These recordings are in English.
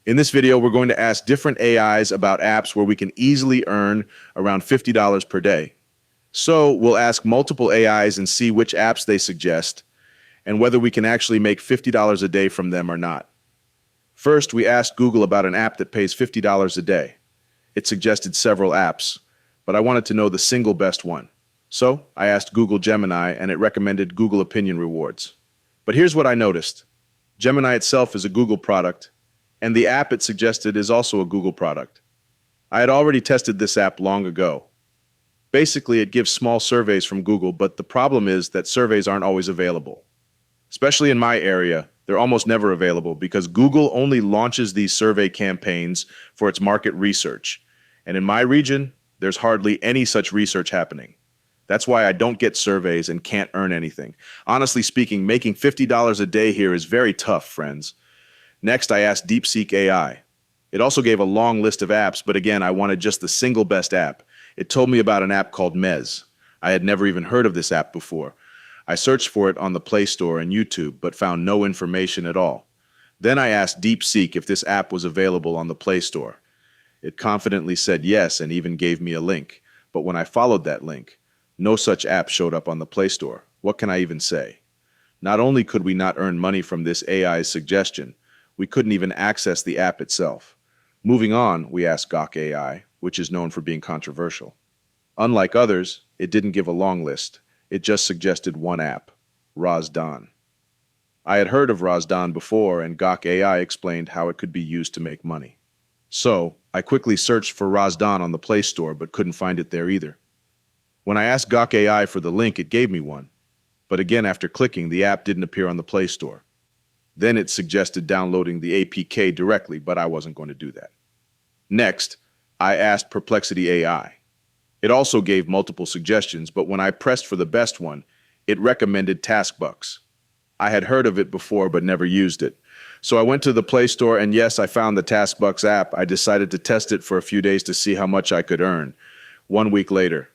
In this video, we're going to ask different AIs about apps where we can easily earn around $50 per day. So we'll ask multiple AIs and see which apps they suggest and whether we can actually make $50 a day from them or not. First, we asked Google about an app that pays $50 a day. It suggested several apps, but I wanted to know the single best one. So I asked Google Gemini and it recommended Google Opinion Rewards. But here's what I noticed. Gemini itself is a Google product, and the app it suggested is also a Google product. I had already tested this app long ago. Basically, it gives small surveys from Google, but the problem is that surveys aren't always available. Especially in my area, they're almost never available because Google only launches these survey campaigns for its market research. And in my region, there's hardly any such research happening. That's why I don't get surveys and can't earn anything. Honestly speaking, making $50 a day here is very tough, friends. Next, I asked DeepSeek AI. It also gave a long list of apps, but again, I wanted just the single best app. It told me about an app called Mez. I had never even heard of this app before. I searched for it on the Play Store and YouTube, but found no information at all. Then I asked DeepSeek if this app was available on the Play Store. It confidently said yes and even gave me a link. But when I followed that link, no such app showed up on the Play Store. What can I even say? Not only could we not earn money from this AI's suggestion, we couldn't even access the app itself. Moving on, we asked Gawk AI, which is known for being controversial. Unlike others, it didn't give a long list. It just suggested one app, Razdan. I had heard of Razdan before, and Gawk AI explained how it could be used to make money. So, I quickly searched for Razdan on the Play Store, but couldn't find it there either. When I asked Gawk AI for the link, it gave me one. But again, after clicking, the app didn't appear on the Play Store. Then it suggested downloading the APK directly, but I wasn't going to do that. Next, I asked Perplexity AI. It also gave multiple suggestions, but when I pressed for the best one, it recommended TaskBucks. I had heard of it before, but never used it. So I went to the Play Store, and yes, I found the TaskBucks app. I decided to test it for a few days to see how much I could earn. 1 week later.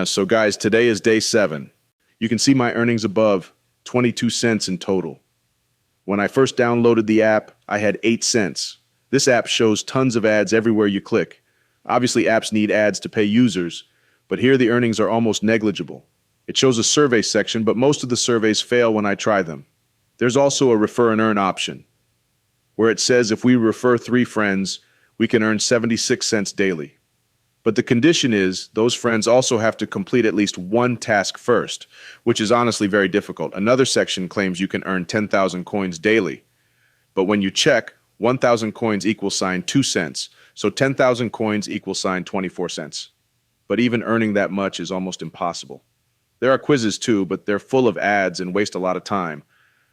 So guys, today is day 7. You can see my earnings above, 22 cents in total. When I first downloaded the app, I had 8 cents. This app shows tons of ads everywhere you click. Obviously, apps need ads to pay users, but here the earnings are almost negligible. It shows a survey section, but most of the surveys fail when I try them. There's also a refer and earn option, where it says if we refer 3 friends, we can earn 76 cents daily. But the condition is those friends also have to complete at least one task first, which is honestly very difficult. Another section claims you can earn 10,000 coins daily. But when you check, 1,000 coins equals 2 cents, so 10,000 coins equals 24 cents. But even earning that much is almost impossible. There are quizzes too, but they're full of ads and waste a lot of time.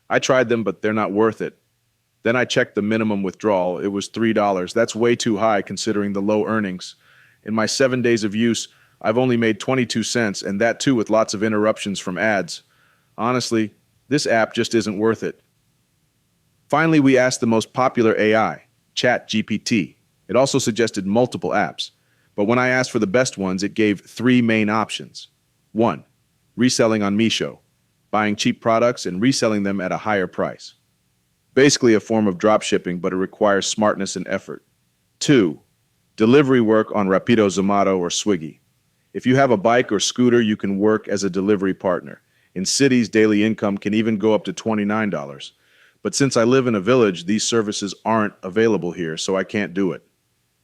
I tried them, but they're not worth it. Then I checked the minimum withdrawal. It was $3. That's way too high considering the low earnings. In my 7 days of use, I've only made 22 cents, and that too with lots of interruptions from ads. Honestly, this app just isn't worth it. Finally, we asked the most popular AI, ChatGPT. It also suggested multiple apps, but when I asked for the best ones, it gave 3 main options. 1. Reselling on Meesho, buying cheap products and reselling them at a higher price. Basically a form of dropshipping, but it requires smartness and effort. 2. Delivery work on Rapido, Zomato, or Swiggy. If you have a bike or scooter, you can work as a delivery partner. In cities, daily income can even go up to $29. But since I live in a village, these services aren't available here, so I can't do it.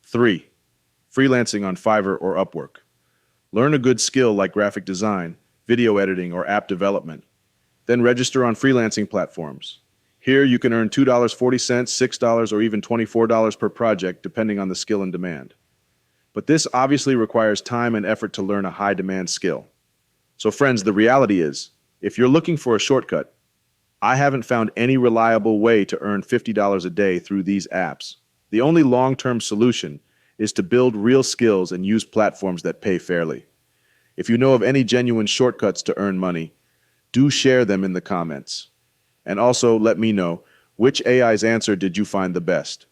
3. Freelancing on Fiverr or Upwork. Learn a good skill like graphic design, video editing, or app development. Then register on freelancing platforms. Here you can earn $2.40, $6, or even $24 per project, depending on the skill and demand. But this obviously requires time and effort to learn a high-demand skill. So friends, the reality is, if you're looking for a shortcut, I haven't found any reliable way to earn $50 a day through these apps. The only long-term solution is to build real skills and use platforms that pay fairly. If you know of any genuine shortcuts to earn money, do share them in the comments. And also let me know, which AI's answer did you find the best?